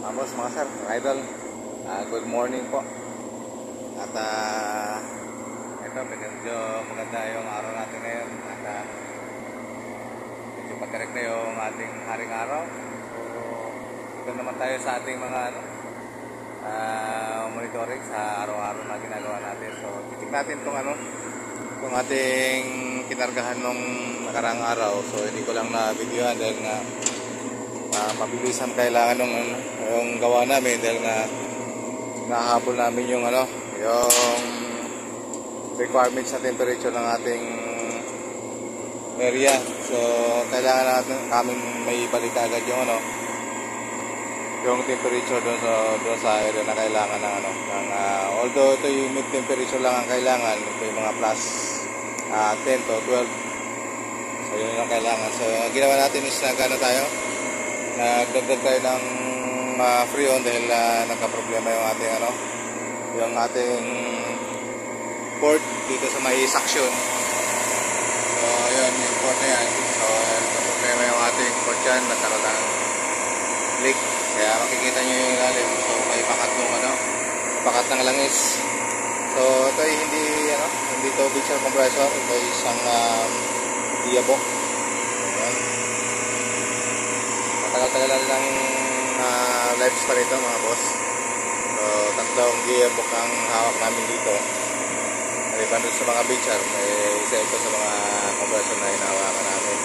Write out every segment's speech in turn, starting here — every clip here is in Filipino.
Mga boss, mga sir, mga idol, good morning po. At ito, medyo maganda yung araw natin ngayon. At medyo pagkarik na yung ating haring araw. So, ito naman tayo sa ating mga monitoring sa araw-araw na ginagawa natin. So, titik natin itong ating kinargahan nung nakarang araw. So, hindi ko lang na-videoan dahil nga mabilisan kailangan yung gawa namin dahil nga nahabol namin yung requirements sa temperature ng ating area. So kailangan namin may balik agad yung temperature doon sa area na kailangan ng although ito yung mid temperature lang ang kailangan, ito yung mga plus 10 to 12. So yun yung kailangan. So ginawa natin is nagdagdag tayo ng freon dahil nagka-problema yung ating port dito sa may suction. So yun yung port na yan. So nagka-problema yung ating port dyan, nagkaroon ng leak, kaya makikita nyo yung ilalim. So may pakat ng langis. So ito ay hindi ito picture compressor, ito ay isang diabok. Tagal-tagal lang lifespan ito mga boss. So tatlong gearbox ang hawak namin dito. Maliban doon sa mga picture, may isa ito sa mga compressor na hinahawakan namin.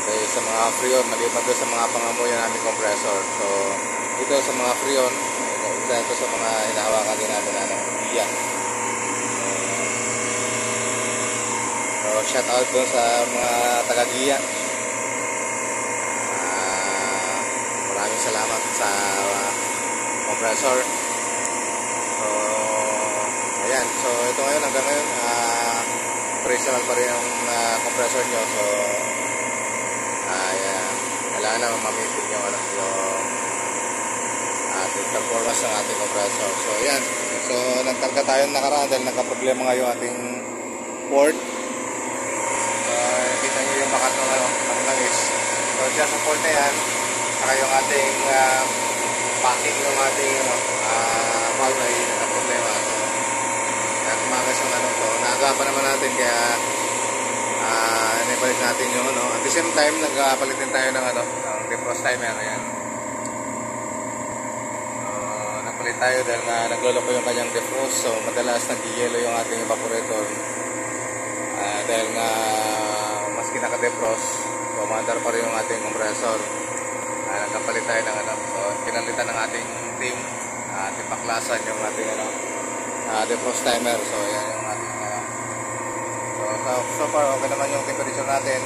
Okay, sa mga freon, maliban doon sa mga pangamoy namin compressor. So ito sa mga freon, isa ito sa mga hinahawakan din namin iya. So shout out doon sa mga taga-giya. Maraming salamat sa compressor. So ayan, so ito ngayon hanggang ngayon operational pa rin ang compressor nyo. So kailangan na ma-maintain yung ating performance ng ating compressor. So ayan, so nagkarga tayo nakaraan dahil nagka-problema nga yung ating port. Kita nyo yung bakat ng langis. So dyan sa port na yan, saka yung ating packing yung ating valve ay nagka-problema. So kaya tumagas yung to. Naagapan naman natin kaya naipalit natin yung at the same time nagpalit din tayo ng defrost timer. Ayan. So nagpalit tayo dahil nga nagloloko yung kanyang defrost. So madalas nag-yellow yung ating evaporator dahil nga maski naka-defrost, so umandar pa rin yung ating compressor. Nagkapalit tayo ng so pinalitan ng ating team, ating paklasan yung ating defrost timer. So yan yung ating so far okay naman yung temperature natin,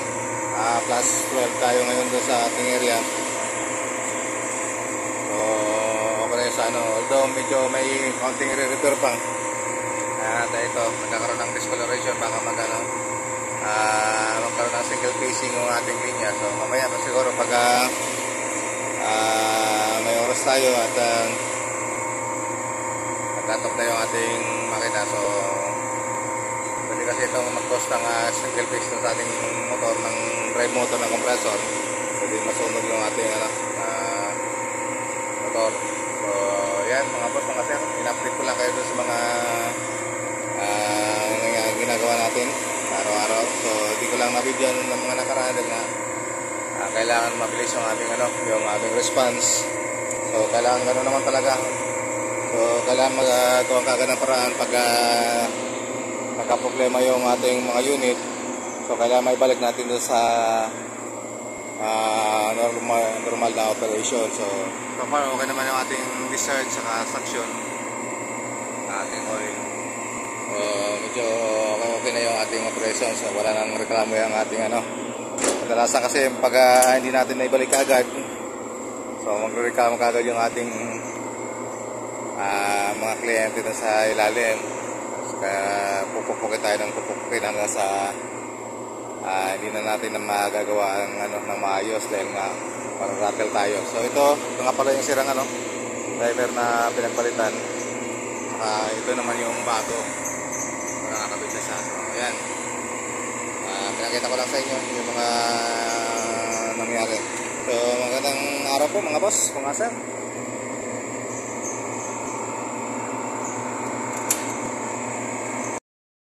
plus 12 tayo ngayon doon sa ating area. So okay na yun sa although medyo may counting re-repair pa. Ito nagkakaroon ng discoloration, baka magkaroon ng single facing yung ating linya. So mamaya pa siguro pag may oras tayo at nagtatop na yung ating makina. So pwede kasi itong mag-cause ng single phase sa ating motor, ng drive motor ng compressor. Pwede masunog yung ating motor. So yan mga boss, mga sir, in-update ko lang kayo dun sa mga ginagawa natin araw-araw. So hindi ko lang nabibigyan ng mga nakaraan na kailangan mabilis yung aming yung aming response. So kailangan gano'n naman talaga. So kailangan magagawa kagad ng paraan pag nagka-problema yung ating mga unit. So kailangan maibalik natin doon sa normal na operation. So far okay naman yung ating discharge saka suction na ating oil. Medyo okay na yung ating operation. So wala nang reklamo yung ating kadalasan kasi pag hindi natin naibalik agad, so magreklamo kagad yung ating mga kliyente na sa ilalim. So, kaya pupupukin tayo ng pupupukin hanggang sa hindi na natin na magagawa ng maayos dahil nga pararattle tayo. So ito nga pala yung sirang driver na pinagpalitan. Ito naman yung bago nakakabit sa siya. So ayan, pinakita ko lang sa inyo yung mga nangyari. So magandang araw po mga boss, mga sir.